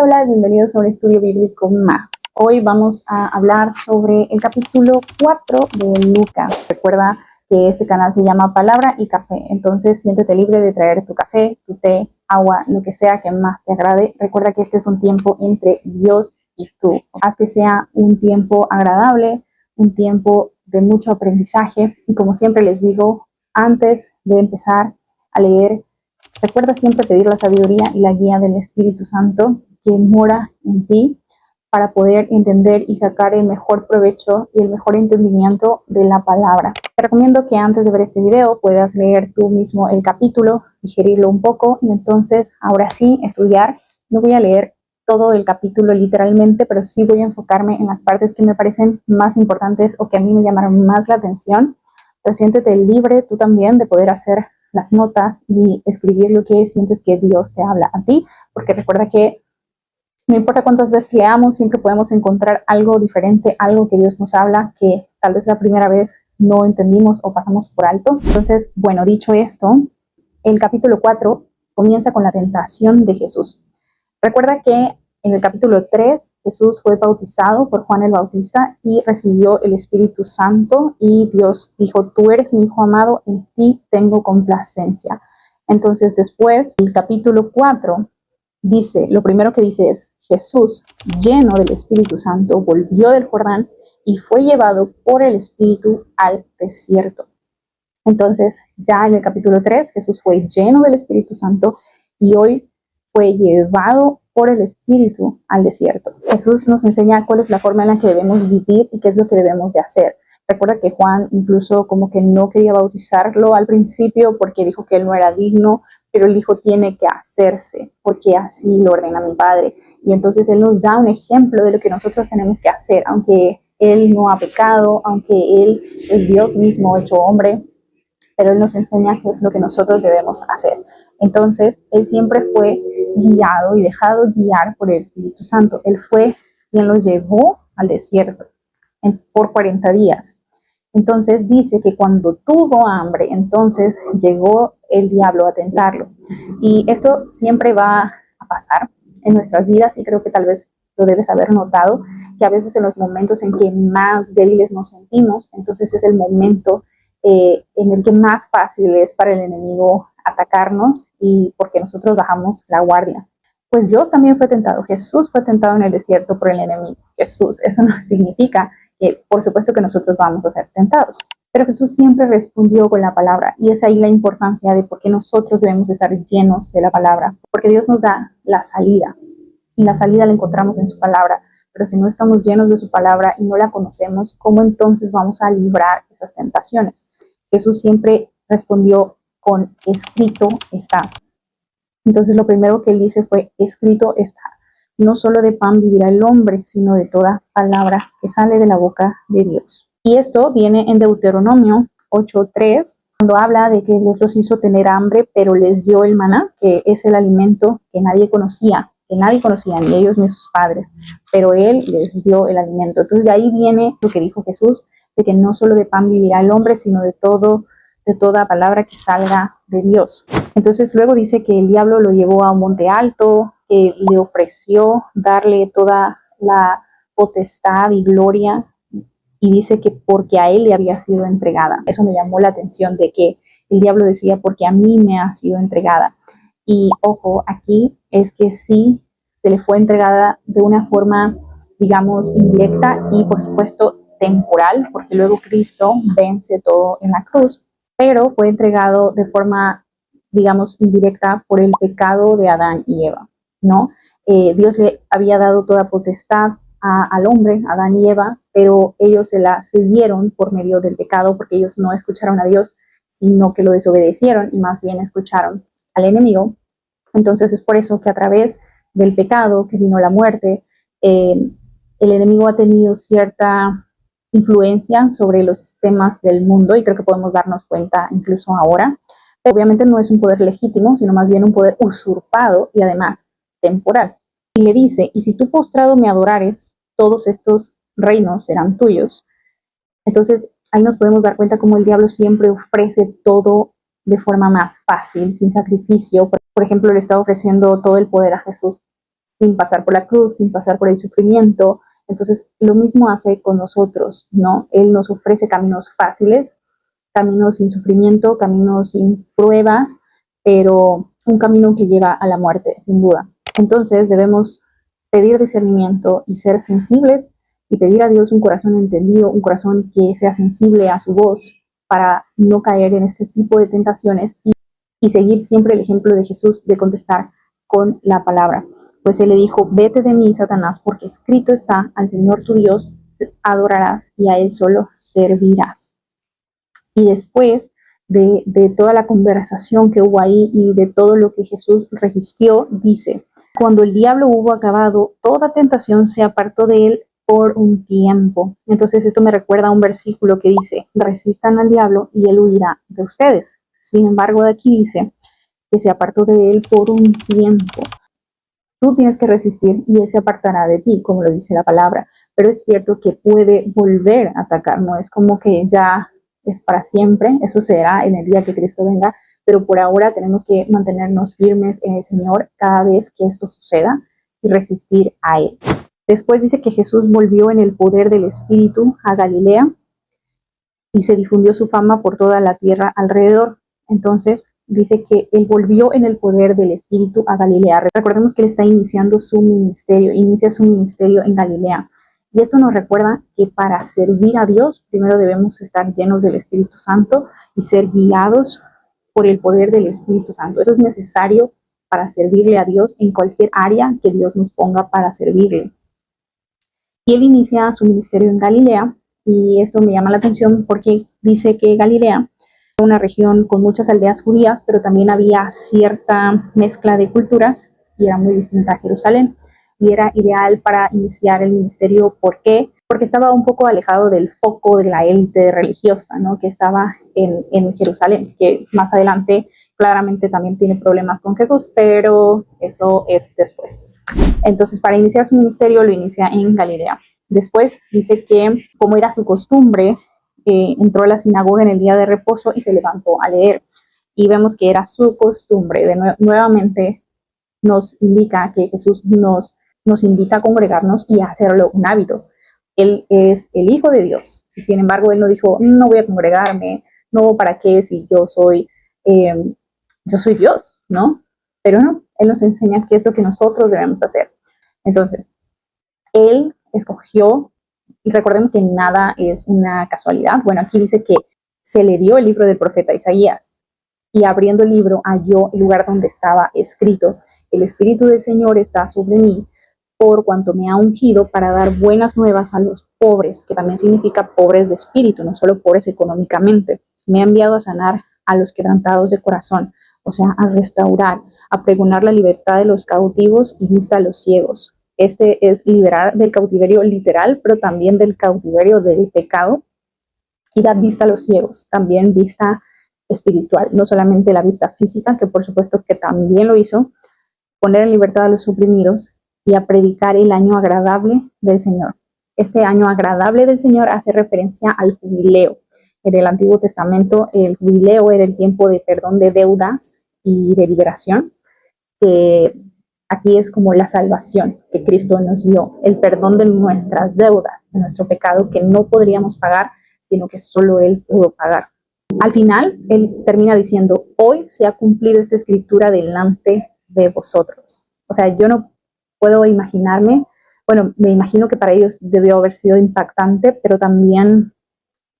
Hola, bienvenidos a un estudio bíblico más. Hoy vamos a hablar sobre el capítulo 4 de Lucas. Recuerda que este canal se llama Palabra y Café, entonces siéntete libre de traer tu café, tu té, agua, lo que sea que más te agrade. Recuerda que este es un tiempo entre Dios y tú. Haz que sea un tiempo agradable, un tiempo de mucho aprendizaje. Y como siempre les digo, antes de empezar a leer, recuerda siempre pedir la sabiduría y la guía del Espíritu Santo que mora en ti para poder entender y sacar el mejor provecho y el mejor entendimiento de la palabra. Te recomiendo que antes de ver este video puedas leer tú mismo el capítulo, digerirlo un poco y entonces ahora sí estudiar. No voy a leer todo el capítulo literalmente, pero sí voy a enfocarme en las partes que me parecen más importantes o que a mí me llamaron más la atención. Pero siéntete libre tú también de poder hacer las notas y escribir lo que sientes que Dios te habla a ti, porque recuerda que no importa cuántas veces leamos, siempre podemos encontrar algo diferente, algo que Dios nos habla, que tal vez la primera vez no entendimos o pasamos por alto. Entonces, bueno, dicho esto, el capítulo 4 comienza con la tentación de Jesús. Recuerda que en el capítulo 3 Jesús fue bautizado por Juan el Bautista y recibió el Espíritu Santo y Dios dijo, tú eres mi hijo amado, en ti tengo complacencia. Entonces después, el capítulo 4 dice, lo primero que dice es, Jesús, lleno del Espíritu Santo, volvió del Jordán y fue llevado por el Espíritu al desierto. Entonces, ya en el capítulo 3, Jesús fue lleno del Espíritu Santo y hoy fue llevado por el Espíritu al desierto. Jesús nos enseña cuál es la forma en la que debemos vivir y qué es lo que debemos de hacer. Recuerda que Juan incluso como que no quería bautizarlo al principio porque dijo que él no era digno, pero él dijo tiene que hacerse porque así lo ordena mi Padre. Y entonces él nos da un ejemplo de lo que nosotros tenemos que hacer, aunque él no ha pecado, aunque él es Dios mismo hecho hombre, pero él nos enseña qué es lo que nosotros debemos hacer. Entonces, él siempre fue guiado y dejado guiar por el Espíritu Santo. Él fue quien lo llevó al desierto por 40 días. Entonces dice que cuando tuvo hambre, entonces llegó el diablo a tentarlo. Y esto siempre va a pasar en nuestras vidas y creo que tal vez lo debes haber notado, que a veces en los momentos en que más débiles nos sentimos, entonces es el momento en el que más fácil es para el enemigo atacarnos y porque nosotros bajamos la guardia. Pues Dios también fue tentado, Jesús fue tentado en el desierto por el enemigo. Jesús, eso no significa que por supuesto que nosotros vamos a ser tentados, pero Jesús siempre respondió con la palabra y es ahí la importancia de por qué nosotros debemos estar llenos de la palabra, porque Dios nos da la salida y la salida la encontramos en su palabra. Pero si no estamos llenos de su palabra y no la conocemos, ¿cómo entonces vamos a librar esas tentaciones? Jesús siempre respondió con escrito está. Entonces lo primero que él dice fue escrito está. No solo de pan vivirá el hombre, sino de toda palabra que sale de la boca de Dios. Y esto viene en Deuteronomio 8:3, cuando habla de que Dios los hizo tener hambre, pero les dio el maná, que es el alimento que nadie conocía, ni ellos ni sus padres, pero Él les dio el alimento. Entonces de ahí viene lo que dijo Jesús, de que no solo de pan vivirá el hombre, sino de toda palabra que salga de Dios. Entonces luego dice que el diablo lo llevó a un monte alto, que le ofreció darle toda la potestad y gloria, y dice que porque a él le había sido entregada. Eso me llamó la atención, de que el diablo decía porque a mí me ha sido entregada. Y ojo, aquí es que sí se le fue entregada de una forma, digamos, indirecta y por supuesto temporal, porque luego Cristo vence todo en la cruz, pero fue entregado de forma, digamos, indirecta por el pecado de Adán y Eva, ¿no? Dios le había dado toda potestad al hombre, Adán y Eva, pero ellos se la cedieron por medio del pecado, porque ellos no escucharon a Dios, sino que lo desobedecieron y más bien escucharon al enemigo. Entonces es por eso que a través del pecado que vino la muerte, el enemigo ha tenido cierta influencia sobre los sistemas del mundo y creo que podemos darnos cuenta incluso ahora. Pero obviamente no es un poder legítimo, sino más bien un poder usurpado y además temporal. Y le dice, y si tú postrado me adorares, todos estos reinos serán tuyos. Entonces ahí nos podemos dar cuenta cómo el diablo siempre ofrece todo de forma más fácil, sin sacrificio. Por ejemplo, le está ofreciendo todo el poder a Jesús sin pasar por la cruz, sin pasar por el sufrimiento. Entonces, lo mismo hace con nosotros, ¿no? Él nos ofrece caminos fáciles, caminos sin sufrimiento, caminos sin pruebas, pero un camino que lleva a la muerte, sin duda. Entonces, debemos pedir discernimiento y ser sensibles y pedir a Dios un corazón entendido, un corazón que sea sensible a su voz para no caer en este tipo de tentaciones y seguir siempre el ejemplo de Jesús de contestar con la palabra. Pues él le dijo, vete de mí, Satanás, porque escrito está, al Señor tu Dios adorarás y a él solo servirás. Y después de toda la conversación que hubo ahí y de todo lo que Jesús resistió, dice, cuando el diablo hubo acabado, toda tentación se apartó de él por un tiempo. Entonces esto me recuerda a un versículo que dice, resistan al diablo y él huirá de ustedes. Sin embargo, de aquí dice que se apartó de él por un tiempo. Tú tienes que resistir y él se apartará de ti, como lo dice la palabra. Pero es cierto que puede volver a atacar, no es como que ya es para siempre, eso será en el día que Cristo venga, pero por ahora tenemos que mantenernos firmes en el Señor cada vez que esto suceda y resistir a Él. Después dice que Jesús volvió en el poder del Espíritu a Galilea y se difundió su fama por toda la tierra alrededor. Entonces dice que él volvió en el poder del Espíritu a Galilea. Recordemos que él está iniciando su ministerio, inicia su ministerio en Galilea. Y esto nos recuerda que para servir a Dios, primero debemos estar llenos del Espíritu Santo y ser guiados por el poder del Espíritu Santo. Eso es necesario para servirle a Dios en cualquier área que Dios nos ponga para servirle. Y él inicia su ministerio en Galilea, y esto me llama la atención porque dice que Galilea era una región con muchas aldeas judías, pero también había cierta mezcla de culturas y era muy distinta a Jerusalén. Y era ideal para iniciar el ministerio. ¿Por qué? Porque estaba un poco alejado del foco de la élite religiosa, ¿no? Que estaba en Jerusalén, que más adelante claramente también tiene problemas con Jesús, pero eso es después. Entonces, para iniciar su ministerio, lo inicia en Galilea. Después dice que, como era su costumbre, entró a la sinagoga en el día de reposo y se levantó a leer. Y vemos que era su costumbre. Nuevamente nos indica que Jesús nos invita a congregarnos y a hacerlo un hábito. Él es el Hijo de Dios. Y sin embargo, él no dijo, no voy a congregarme, no, ¿para qué si yo soy Dios, ¿no? Pero no, él nos enseña qué es lo que nosotros debemos hacer. Entonces, él escogió, y recordemos que nada es una casualidad. Bueno, aquí dice que se le dio el libro del profeta Isaías, y abriendo el libro halló el lugar donde estaba escrito, el Espíritu del Señor está sobre mí, por cuanto me ha ungido para dar buenas nuevas a los pobres, que también significa pobres de espíritu, no solo pobres económicamente. Me ha enviado a sanar a los quebrantados de corazón, o sea, a restaurar, a pregonar la libertad de los cautivos y vista a los ciegos. Este es liberar del cautiverio literal, pero también del cautiverio del pecado, y dar vista a los ciegos, también vista espiritual, no solamente la vista física, que por supuesto que también lo hizo, poner en libertad a los oprimidos y a predicar el año agradable del Señor. Este año agradable del Señor hace referencia al jubileo. En el Antiguo Testamento, el jubileo era el tiempo de perdón de deudas y de liberación, que aquí es como la salvación que Cristo nos dio, el perdón de nuestras deudas, de nuestro pecado que no podríamos pagar, sino que solo Él pudo pagar. Al final, Él termina diciendo, hoy se ha cumplido esta escritura delante de vosotros. O sea, yo no puedo imaginarme, bueno, me imagino que para ellos debió haber sido impactante, pero también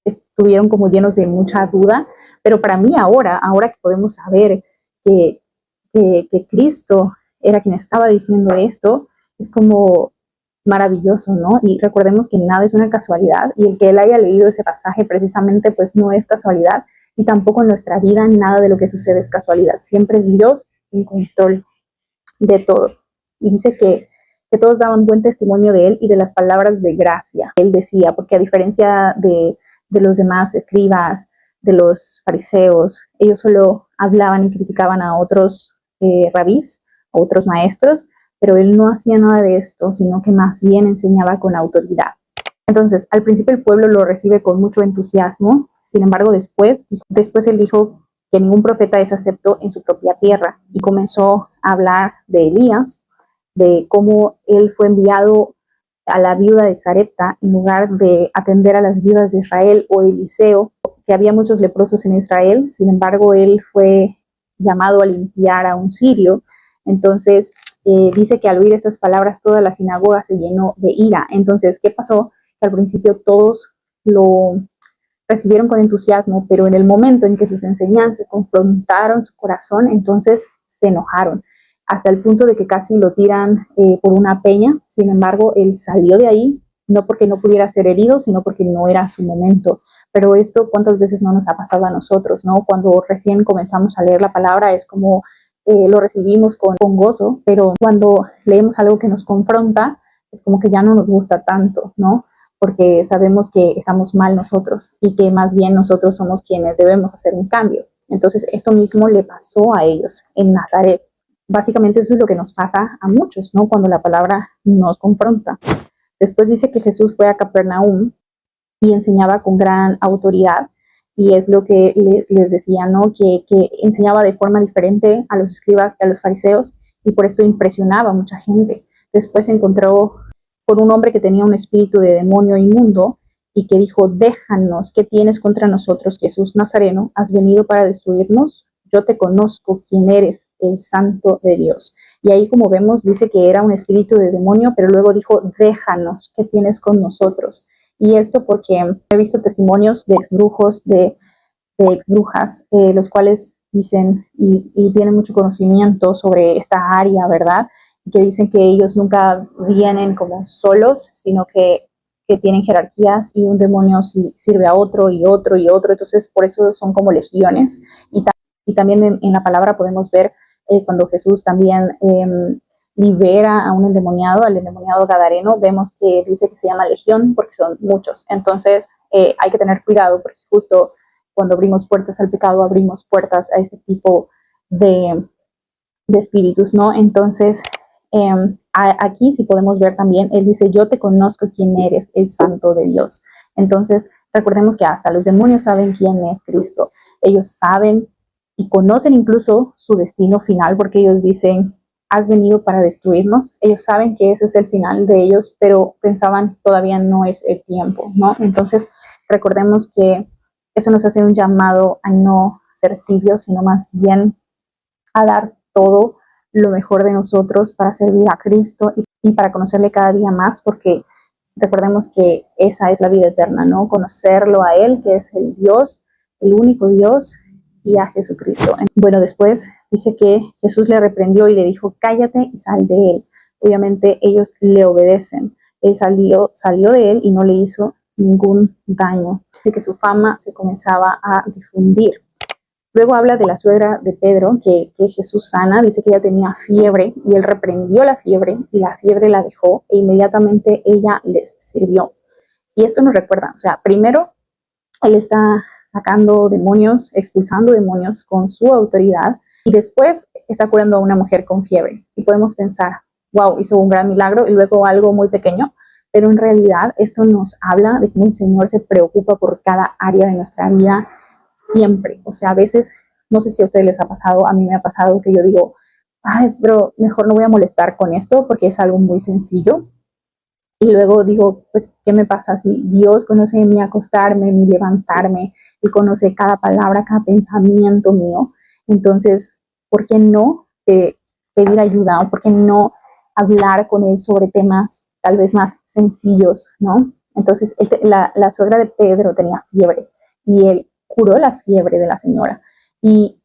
estuvieron como llenos de mucha duda. Pero para mí ahora que podemos saber que Cristo era quien estaba diciendo esto, es como maravilloso, ¿no? Y recordemos que nada es una casualidad, y el que él haya leído ese pasaje precisamente, pues no es casualidad, y tampoco en nuestra vida nada de lo que sucede es casualidad. Siempre es Dios en control de todo. Y dice que todos daban buen testimonio de él y de las palabras de gracia. Él decía, porque a diferencia de los demás escribas, de los fariseos, ellos solo hablaban y criticaban a otros rabís, a otros maestros, pero él no hacía nada de esto, sino que más bien enseñaba con autoridad. Entonces, al principio el pueblo lo recibe con mucho entusiasmo. Sin embargo, después él dijo que ningún profeta es acepto en su propia tierra, y comenzó a hablar de Elías, de cómo él fue enviado a la viuda de Sarepta en lugar de atender a las viudas de Israel, o Eliseo, que había muchos leprosos en Israel. Sin embargo, él fue llamado a limpiar a un sirio. Entonces, dice que al oír estas palabras toda la sinagoga se llenó de ira. Entonces, ¿qué pasó? Que al principio todos lo recibieron con entusiasmo, pero en el momento en que sus enseñanzas confrontaron su corazón, entonces se enojaron, hasta el punto de que casi lo tiran por una peña. Sin embargo, él salió de ahí, no porque no pudiera ser herido, sino porque no era su momento. Pero esto, ¿cuántas veces no nos ha pasado a nosotros, no? Cuando recién comenzamos a leer la palabra es como lo recibimos con gozo, pero cuando leemos algo que nos confronta, es como que ya no nos gusta tanto, ¿no? Porque sabemos que estamos mal nosotros y que más bien nosotros somos quienes debemos hacer un cambio. Entonces, esto mismo le pasó a ellos en Nazaret. Básicamente eso es lo que nos pasa a muchos, ¿no? Cuando la palabra nos confronta. Después dice que Jesús fue a Capernaum y enseñaba con gran autoridad, y es lo que les decía, ¿no? Que enseñaba de forma diferente a los escribas y a los fariseos, y por esto impresionaba a mucha gente. Después se encontró por un hombre que tenía un espíritu de demonio inmundo y que dijo: déjanos, ¿qué tienes contra nosotros, Jesús Nazareno? ¿Has venido para destruirnos? Yo te conozco, quién eres, el Santo de Dios. Y ahí, como vemos, dice que era un espíritu de demonio, pero luego dijo: déjanos, ¿qué tienes con nosotros? Y esto porque he visto testimonios de exbrujos, de exbrujas, los cuales dicen y tienen mucho conocimiento sobre esta área, ¿verdad? Que dicen que ellos nunca vienen como solos, sino que tienen jerarquías, y un demonio sirve a otro y otro y otro. Entonces, por eso son como legiones. Y también en la palabra podemos ver cuando Jesús también libera a un endemoniado, al endemoniado gadareno, vemos que dice que se llama legión porque son muchos. Entonces, hay que tener cuidado, porque justo cuando abrimos puertas al pecado, abrimos puertas a este tipo de espíritus, ¿no? Entonces, aquí sí podemos ver también, él dice: yo te conozco, quién eres, el Santo de Dios. Entonces, recordemos que hasta los demonios saben quién es Cristo. Ellos saben y conocen incluso su destino final, porque ellos dicen: has venido para destruirnos. Ellos saben que ese es el final de ellos, pero pensaban: todavía no es el tiempo, ¿no? Entonces, recordemos que eso nos hace un llamado a no ser tibios, sino más bien a dar todo lo mejor de nosotros para servir a Cristo y para conocerle cada día más, porque recordemos que esa es la vida eterna, ¿no? Conocerlo a Él, que es el Dios, el único Dios, y a Jesucristo. Bueno, después dice que Jesús le reprendió y le dijo: cállate y sal de él. Obviamente ellos le obedecen. Él salió de él y no le hizo ningún daño. Dice que su fama se comenzaba a difundir. Luego habla de la suegra de Pedro, que Jesús sana. Dice que ella tenía fiebre y él reprendió la fiebre y la fiebre la dejó, e inmediatamente ella les sirvió. Y esto nos recuerda, o sea, primero él está sacando demonios, expulsando demonios con su autoridad, y después está curando a una mujer con fiebre. Y podemos pensar: wow, hizo un gran milagro y luego algo muy pequeño. Pero en realidad esto nos habla de cómo el Señor se preocupa por cada área de nuestra vida siempre. O sea, a veces, no sé si a ustedes les ha pasado, a mí me ha pasado que yo digo: ay, pero mejor no voy a molestar con esto porque es algo muy sencillo. Y luego digo: pues, ¿qué me pasa si Dios conoce mi acostarme, mi levantarme, y conoce cada palabra, cada pensamiento mío? Entonces, ¿por qué no pedir ayuda? ¿O por qué no hablar con Él sobre temas tal vez más sencillos, ¿no? Entonces, la suegra de Pedro tenía fiebre y él curó la fiebre de la señora. Y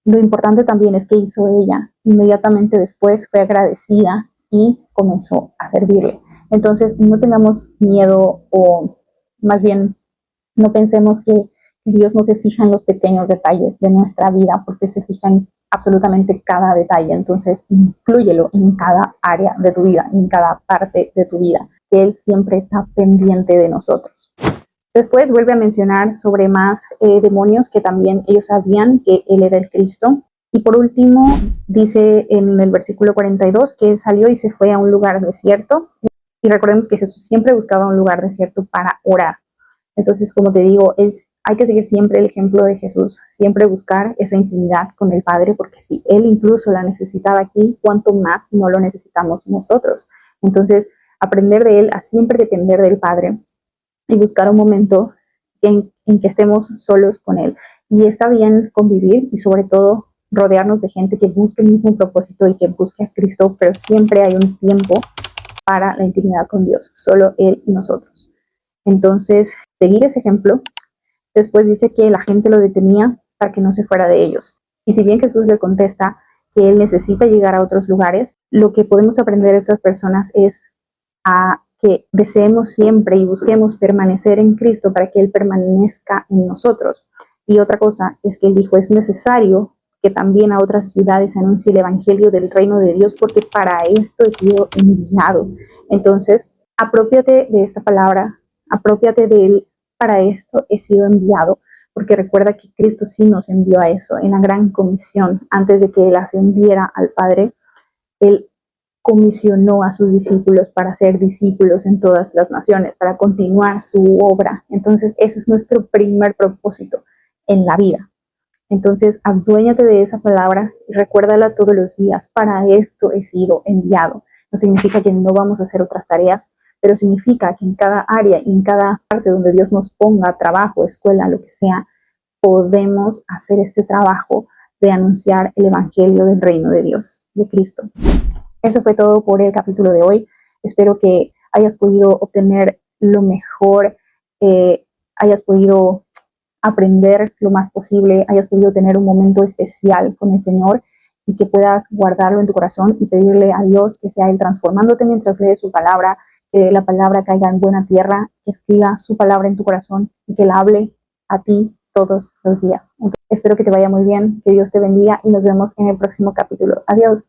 lo importante también es que hizo ella. Inmediatamente después fue agradecida y comenzó a servirle. Entonces, no tengamos miedo, o más bien no pensemos que Dios no se fija en los pequeños detalles de nuestra vida, porque se fija en absolutamente cada detalle. Entonces, inclúyelo en cada área de tu vida, en cada parte de tu vida, que Él siempre está pendiente de nosotros. Después vuelve a mencionar sobre más demonios que también ellos sabían que Él era el Cristo. Y por último, dice en el versículo 42 que Él salió y se fue a un lugar desierto. Y recordemos que Jesús siempre buscaba un lugar desierto para orar. Entonces, como te digo, Él hay que seguir siempre el ejemplo de Jesús, siempre buscar esa intimidad con el Padre, porque si Él incluso la necesitaba aquí, ¿cuánto más no lo necesitamos nosotros? Entonces, aprender de Él a siempre depender del Padre y buscar un momento en que estemos solos con Él. Y está bien convivir y sobre todo rodearnos de gente que busque el mismo propósito y que busque a Cristo, pero siempre hay un tiempo para la intimidad con Dios, solo Él y nosotros. Entonces, seguir ese ejemplo. Después dice que la gente lo detenía para que no se fuera de ellos. Y si bien Jesús les contesta que Él necesita llegar a otros lugares, lo que podemos aprender de estas personas es a que deseemos siempre y busquemos permanecer en Cristo para que Él permanezca en nosotros. Y otra cosa es que Él dijo, es necesario que también a otras ciudades anuncie el Evangelio del reino de Dios, porque para esto he sido enviado. Entonces, apropiate de esta palabra, apropiate de Él, para esto he sido enviado, porque recuerda que Cristo sí nos envió a eso, en la gran comisión, antes de que Él ascendiera al Padre, Él comisionó a sus discípulos para ser discípulos en todas las naciones, para continuar su obra. Entonces, ese es nuestro primer propósito en la vida. Entonces, aduéñate de esa palabra y recuérdala todos los días. Para esto he sido enviado. No significa que no vamos a hacer otras tareas, pero significa que en cada área y en cada parte donde Dios nos ponga, trabajo, escuela, lo que sea, podemos hacer este trabajo de anunciar el evangelio del reino de Dios, de Cristo. Eso fue todo por el capítulo de hoy. Espero que hayas podido obtener lo mejor, hayas podido aprender lo más posible, hayas podido tener un momento especial con el Señor y que puedas guardarlo en tu corazón y pedirle a Dios que sea Él transformándote mientras lees su palabra, que la palabra caiga en buena tierra, que escriba su palabra en tu corazón y que la hable a ti todos los días. Entonces, espero que te vaya muy bien, que Dios te bendiga y nos vemos en el próximo capítulo. Adiós.